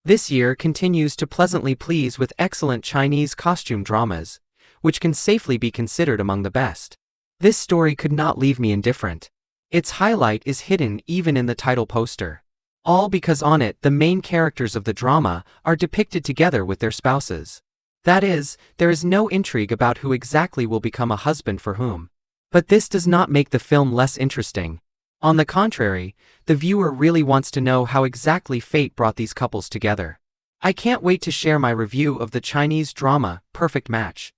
This year continues to pleasantly please with excellent Chinese costume dramas, which can safely be considered among the best. This story could not leave me indifferent. Its highlight is hidden even in the title poster. All because on it the main characters of the drama are depicted together with their spouses. That is, there is no intrigue about who exactly will become a husband for whom. But this does not make the film less interesting. On the contrary, the viewer really wants to know how exactly fate brought these couples together. I can't wait to share my review of the Chinese drama, Perfect Match.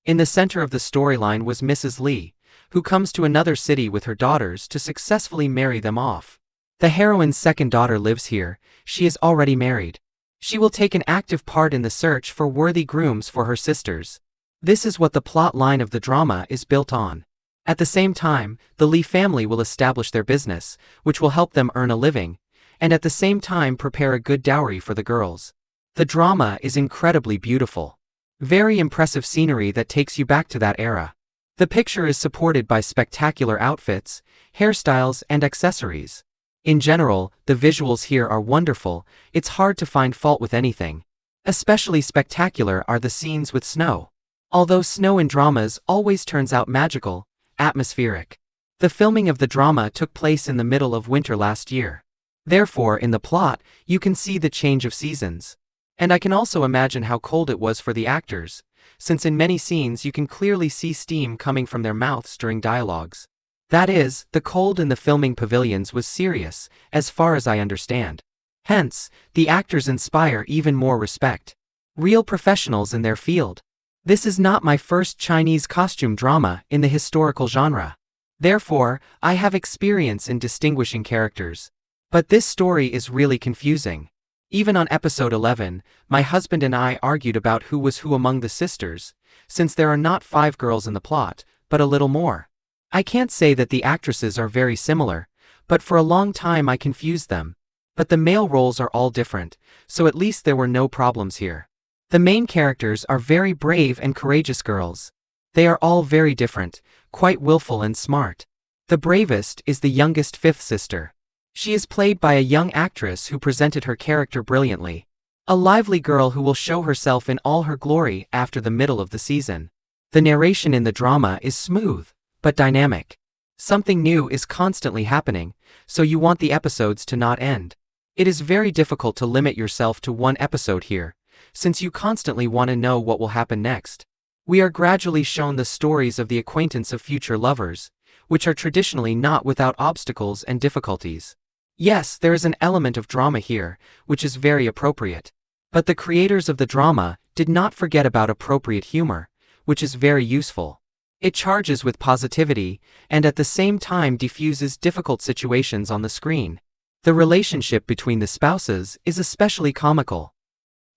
In the center of the storyline was Mrs. Li, who comes to another city with her daughters to successfully marry them off. The heroine's second daughter lives here. She is already married. She will take an active part in the search for worthy grooms for her sisters. This is what the plot line of the drama is built on. At the same time, the Li family will establish their business, which will help them earn a living, and at the same time prepare a good dowry for the girls. The drama is incredibly beautiful. Very impressive scenery that takes you back to that era. The picture is supported by spectacular outfits, hairstyles, and accessories. In general, the visuals here are wonderful. It's hard to find fault with anything. Especially spectacular are the scenes with snow. Although snow in dramas always turns out magical, atmospheric. The filming of the drama took place in the middle of winter last year. Therefore, in the plot, you can see the change of seasons. And I can also imagine how cold it was for the actors, since in many scenes you can clearly see steam coming from their mouths during dialogues. That is, the cold in the filming pavilions was serious, as far as I understand. Hence, the actors inspire even more respect. Real professionals in their field. This is not my first Chinese costume drama in the historical genre. Therefore, I have experience in distinguishing characters. But this story is really confusing. Even on episode 11, my husband and I argued about who was who among the sisters, since there are not 5 girls in the plot, but a little more. I can't say that the actresses are very similar, but for a long time I confused them. But the male roles are all different, so at least there were no problems here. The main characters are very brave and courageous girls. They are all very different, quite willful and smart. The bravest is the youngest 5th sister. She is played by a young actress who presented her character brilliantly. A lively girl who will show herself in all her glory after the middle of the season. The narration in the drama is smooth, but dynamic. Something new is constantly happening, so you want the episodes to not end. It is very difficult to limit yourself to one episode here, since you constantly want to know what will happen next. We are gradually shown the stories of the acquaintance of future lovers, which are traditionally not without obstacles and difficulties. Yes, there is an element of drama here, which is very appropriate. But the creators of the drama did not forget about appropriate humor, which is very useful. It charges with positivity, and at the same time diffuses difficult situations on the screen. The relationship between the spouses is especially comical.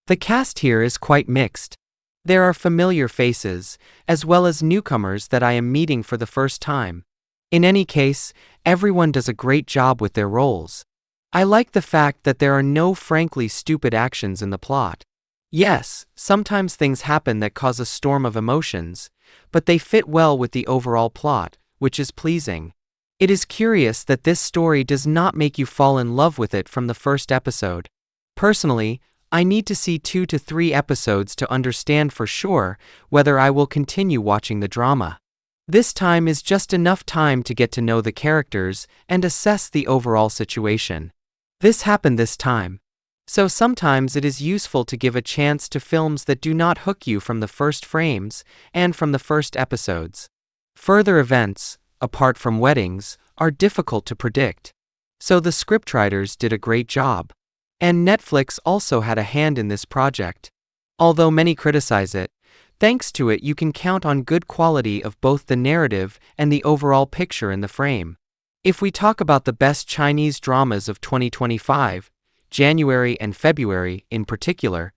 The cast here is quite mixed. There are familiar faces, as well as newcomers that I am meeting for the first time. In any case, everyone does a great job with their roles. I like the fact that there are no frankly stupid actions in the plot. Yes, sometimes things happen that cause a storm of emotions, but they fit well with the overall plot, which is pleasing. It is curious that this story does not make you fall in love with it from the first episode. Personally, I need to see 2 to 3 episodes to understand for sure whether I will continue watching the drama. This time is just enough time to get to know the characters and assess the overall situation. This happened this time. So sometimes it is useful to give a chance to films that do not hook you from the first frames and from the first episodes. Further events, apart from weddings, are difficult to predict. So the scriptwriters did a great job. And Netflix also had a hand in this project. Although many criticize it, thanks to it you can count on good quality of both the narrative and the overall picture in the frame. If we talk about the best Chinese dramas of 2025, January and February in particular,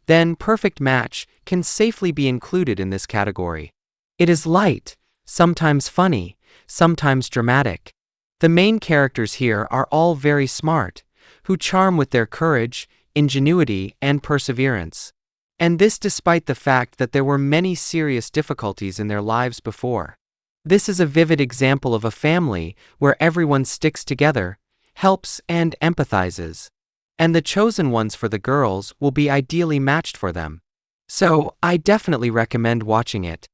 then Perfect Match can safely be included in this category. It is light, sometimes funny, sometimes dramatic. The main characters here are all very smart, who charm with their courage, ingenuity, and perseverance. And this despite the fact that there were many serious difficulties in their lives before. This is a vivid example of a family where everyone sticks together, helps, and empathizes. and the chosen ones for the girls will be ideally matched for them. So, I definitely recommend watching it.